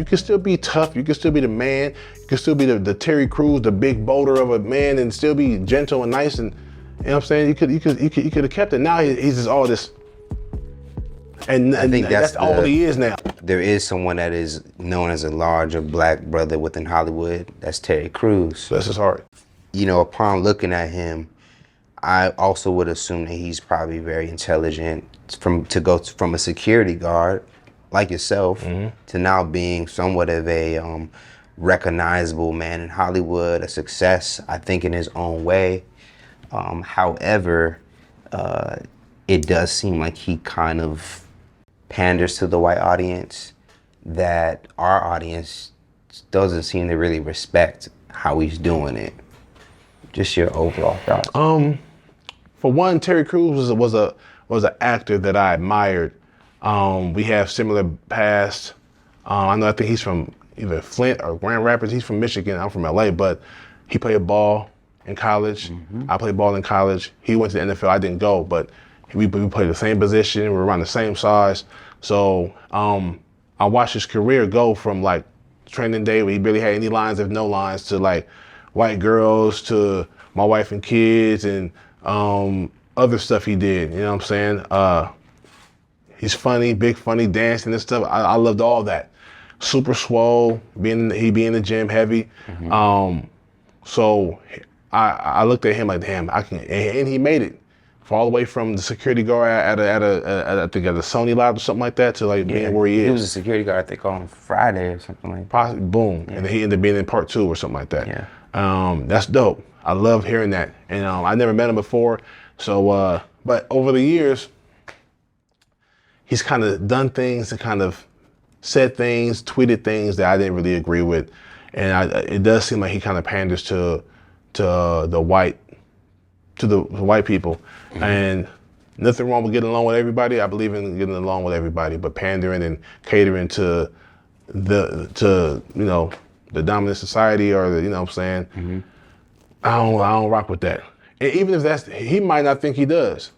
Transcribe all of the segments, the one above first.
You can still be tough. You can still be the man. You can still be the Terry Crews, the big boulder of a man, and still be gentle and nice. And you know what I'm saying? You could have kept it. Now he's just all this. And I think that's all he is now. There is someone that is known as a larger black brother within Hollywood. That's Terry Crews. Bless his heart. You know, upon looking at him, I also would assume that he's probably very intelligent to go from a security guard like yourself to now being somewhat of a recognizable man in Hollywood, a success, I think, in his own way. However, it does seem like he kind of panders to the white audience, that our audience doesn't seem to really respect how he's doing it. Just your overall thoughts. For one, Terry Crews was an actor that I admired. We have similar past. I think he's from either Flint or Grand Rapids. He's from Michigan. I'm from LA, but he played ball in college. I played ball in college. He went to the NFL. I didn't go, but we played the same position. We were around the same size. So I watched his career go from like training day where he barely had any lines, if no lines, to like White Girls, to My Wife and Kids, and other stuff he did. You know what I'm saying? He's funny, big funny, dancing and stuff. I loved all that. Super swole, he be in the gym heavy. So I looked at him like, damn, I can, and he made it. All the way from the security guard at I think at a Sony lot or something like that to like being where he is. He was a security guard, I think, on Friday or something like that. Possibly, boom. And then he ended up being in part 2 or something like that. That's dope. I love hearing that. And I never met him before. So, but over the years, he's kind of done things and kind of said things, tweeted things that I didn't really agree with. And it does seem like he kind of panders to the white people. And nothing wrong with getting along with everybody. I believe in getting along with everybody, but pandering and catering to the dominant society, or the, you know what I'm saying? I don't rock with that. And even if he might not think he does.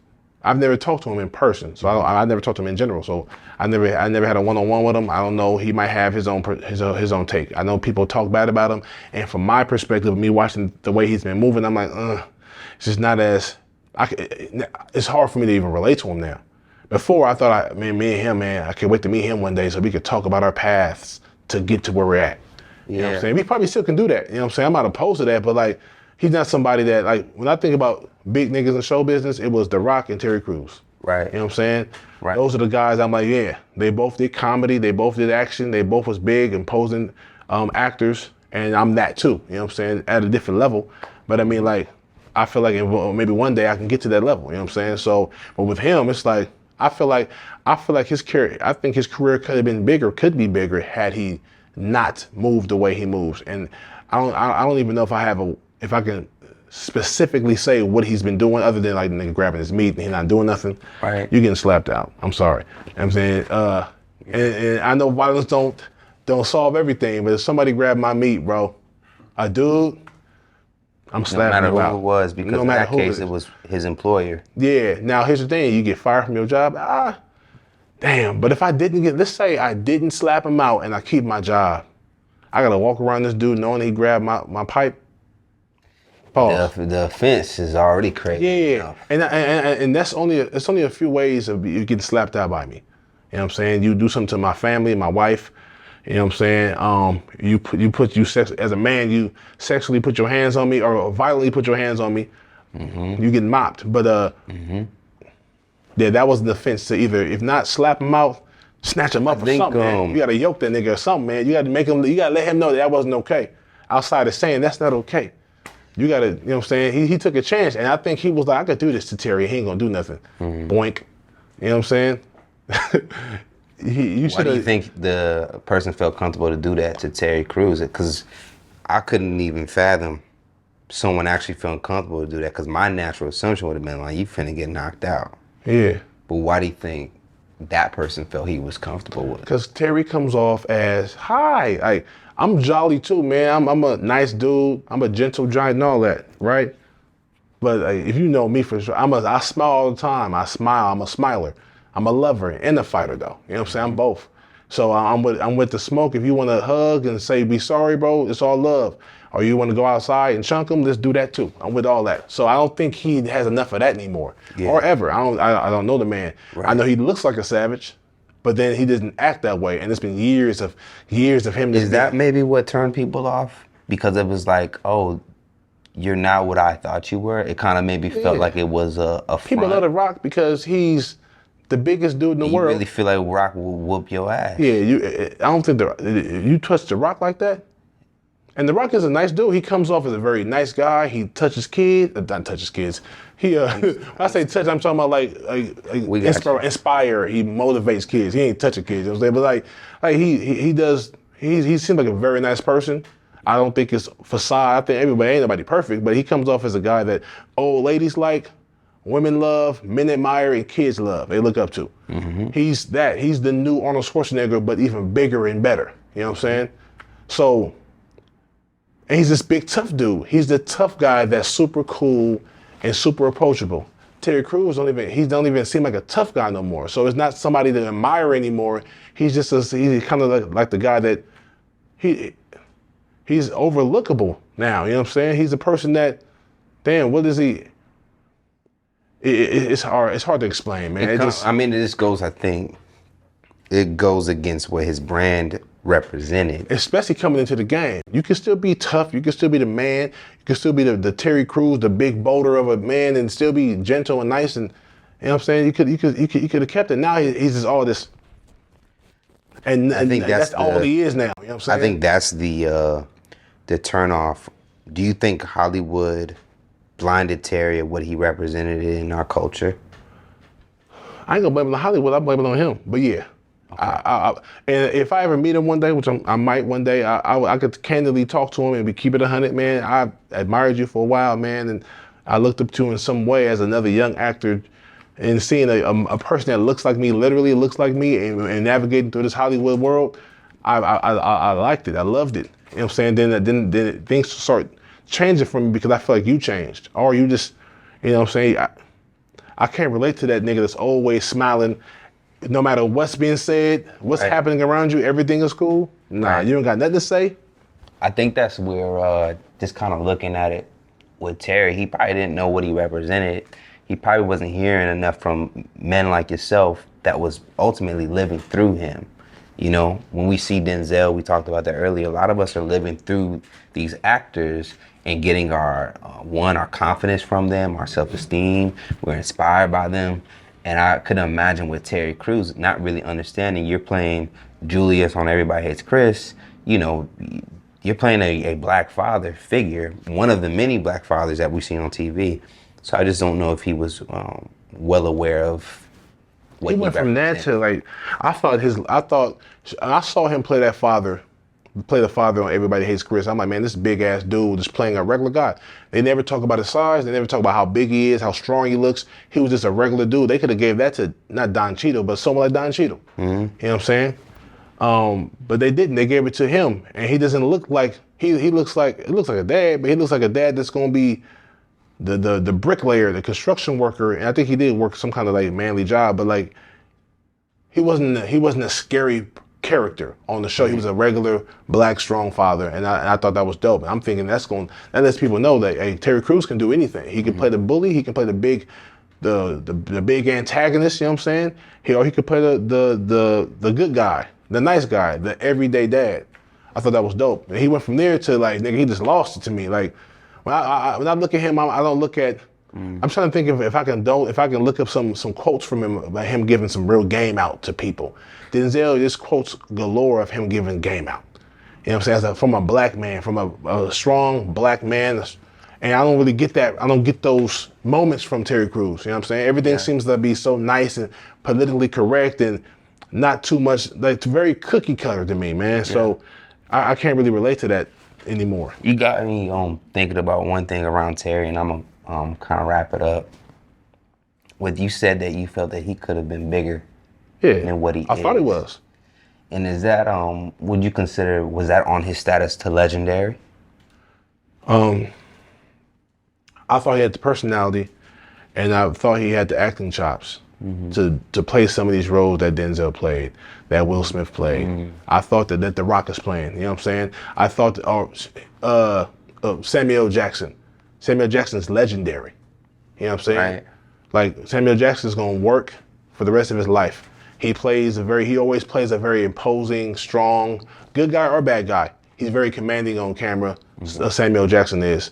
I've never talked to him in person, so I never talked to him in general. So I never had a one-on-one with him. I don't know. He might have his own take. I know people talk bad about him, and from my perspective, me watching the way he's been moving, I'm like, it's just not as. It's hard for me to even relate to him now. Before, I thought, me and him, man, I can't wait to meet him one day so we could talk about our paths to get to where we're at. You know what I'm saying? We probably still can do that. You know what I'm saying? I'm not opposed to that, but like, he's not somebody that, like, when I think about big niggas in show business, it was The Rock and Terry Crews. Right. You know what I'm saying? Right. Those are the guys I'm like, yeah, they both did comedy, they both did action, they both was big, imposing actors, and I'm that too. You know what I'm saying? At a different level. But I mean, like, I feel like maybe one day I can get to that level. You know what I'm saying? So, but with him, it's like, I feel like his career, I think his career could be bigger had he not moved the way he moves. And I don't even know if I can specifically say what he's been doing other than like the nigga grabbing his meat and he not doing nothing. Right. You getting slapped out. I'm sorry. You know what I'm saying? And I know violence don't solve everything, but if somebody grabbed my meat, bro, a dude, I'm slapping you out. No matter who it was, because in that case, it was his employer. Yeah. Now, here's the thing. You get fired from your job. Damn. But if let's say I didn't slap him out and I keep my job, I got to walk around this dude knowing he grabbed my pipe. Pause. The offense is already crazy. Yeah. And it's only a few ways of you getting slapped out by me. You know what I'm saying? You do something to my family, my wife. You know what I'm saying? As a man, you sexually put your hands on me or violently put your hands on me. You get mopped. But yeah, that was an offense to either, if not slap him out, snatch him up or something, man. You gotta yoke that nigga or something, man. You gotta let him know that wasn't okay. Outside of saying that's not okay. You gotta, you know what I'm saying? He took a chance, and I think he was like, I could do this to Terry. He ain't gonna do nothing. Boink. You know what I'm saying? Why do you think the person felt comfortable to do that to Terry Crews? Because I couldn't even fathom someone actually feeling comfortable to do that, because my natural assumption would have been like, you finna get knocked out. Yeah. But why do you think that person felt he was comfortable with? Because Terry comes off as, hi, like, I'm jolly too, man. I'm a nice dude. I'm a gentle giant and all that, right? But if you know me for sure, I smile all the time. I smile. I'm a smiler. I'm a lover and a fighter, though. You know what I'm saying? I'm both. So I'm with the smoke. If you want to hug and say be sorry, bro, it's all love. Or you want to go outside and chunk him, let's do that too. I'm with all that. So I don't think he has enough of that anymore, or ever. I don't know the man. Right. I know he looks like a savage, but then he doesn't act that way. And it's been years of him. Is that maybe what turned people off? Because it was like, oh, you're not what I thought you were. It kind of maybe felt like it was a front. People love The Rock because he's the biggest dude in the world. You really feel like Rock will whoop your ass. Yeah, I don't think you touch The Rock like that. And The Rock is a nice dude. He comes off as a very nice guy. He touches kids. Not touches kids. He when I say touch, I'm talking about like inspire. He motivates kids. He ain't touching kids. You know what I'm saying? But he does. He seems like a very nice person. I don't think it's facade. I think ain't nobody perfect, but he comes off as a guy that old ladies like, women love, men admire, and kids love. They look up to. Mm-hmm. He's the new Arnold Schwarzenegger, but even bigger and better. You know what I'm saying? So. And he's this big tough dude. He's the tough guy that's super cool and super approachable. Terry Crews don't even seem like a tough guy no more. So it's not somebody to admire anymore. He's just he's kind of like the guy that he's overlookable now. You know what I'm saying? He's the person that, damn, what is he? It's hard to explain, man. I think it goes against what his brand represented. Especially coming into the game. You can still be tough. You can still be the man. You can still be the Terry Crews, the big boulder of a man, and still be gentle and nice. And you know what I'm saying? You could have kept it. Now he's just all this. And I think that's all he is now. You know what I'm saying? I think that's the turnoff. Do you think Hollywood blinded Terry at what he represented in our culture? I ain't gonna blame it on Hollywood. I blame it on him. But yeah. Okay. And if I ever meet him one day, which I might one day, I could candidly talk to him and we keep it 100, man. I admired you for a while, man, and I looked up to you in some way as another young actor, and seeing a person that looks like me, literally looks like me, and navigating through this Hollywood world, I liked it. I loved it. You know what I'm saying? Then things start changing for me because I feel like you changed, or you just, you know what I'm saying? I can't relate to that nigga that's always smiling. No matter what's being said, what's happening around you, everything is cool. Nah, you don't got nothing to say. I think that's where, just kind of looking at it with Terry, he probably didn't know what he represented. He probably wasn't hearing enough from men like yourself that was ultimately living through him. You know, when we see Denzel, we talked about that earlier, a lot of us are living through these actors and getting our confidence from them, our self-esteem. We're inspired by them. And I could imagine with Terry Crews not really understanding you're playing Julius on Everybody Hates Chris. You know, you're playing a black father figure, one of the many black fathers that we've seen on TV. So I just don't know if he was well aware of what he went from that to like, I saw him play the father on Everybody Hates Chris. I'm like, man, this big ass dude is playing a regular guy. They never talk about his size. They never talk about how big he is, how strong he looks. He was just a regular dude. They could have gave that to not Don Cheadle, but someone like Don Cheadle. Mm-hmm. You know what I'm saying? But they didn't. They gave it to him, and he doesn't look like he looks like a dad, but he looks like a dad that's gonna be the bricklayer, the construction worker. And I think he did work some kind of like manly job, but like he wasn't a scary character on the show. He was a regular black strong father, and I thought that was dope. And I'm thinking that lets people know that hey, Terry Crews can do anything. He can play the bully, he can play the big antagonist, you know what I'm saying? Or he could play the good guy, the nice guy, the everyday dad. I thought that was dope. And he went from there to like, nigga, he just lost it to me. Like when I look at him, I don't look at I'm trying to think if I can look up some quotes from him about him giving some real game out to people. Denzel just quotes galore of him giving game out. You know what I'm saying? From a black man, from a strong black man. And I don't really get that. I don't get those moments from Terry Crews. You know what I'm saying? Everything seems to be so nice and politically correct and not too much, like it's very cookie cutter to me, man. Yeah. So I can't really relate to that anymore. You got me thinking about one thing around Terry, and I'm gonna kind of wrap it up. With you said that you felt that he could have been bigger than what he is. I thought he was. And is that, would you consider, was that on his status to legendary? I thought he had the personality, and I thought he had the acting chops. to play some of these roles that Denzel played, that Will Smith played. I thought that The Rock is playing. You know what I'm saying? I thought Samuel Jackson. Samuel Jackson is legendary. You know what I'm saying? Right. Like Samuel Jackson is gonna work for the rest of his life. He always plays a very imposing, strong, good guy or bad guy. He's very commanding on camera. Samuel Jackson is.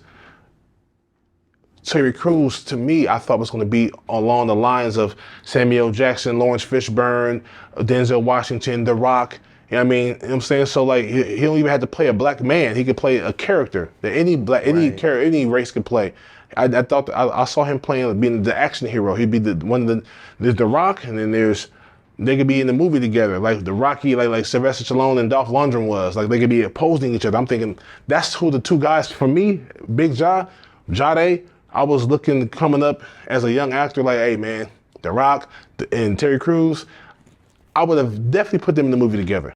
Terry Crews, to me, I thought was going to be along the lines of Samuel Jackson, Lawrence Fishburne, Denzel Washington, The Rock. You know what I mean? You know what I'm saying? So like, he don't even have to play a black man. He could play a character that any race could play. I thought I saw him being the action hero. He'd be there's The Rock, and then they could be in the movie together, like the Rocky, like Sylvester Stallone and Dolph Lundgren was. Like they could be opposing each other. I'm thinking that's who the two guys for me, Bigg Jah, Jade. I was looking coming up as a young actor, like, hey man, The Rock and Terry Crews. I would have definitely put them in the movie together.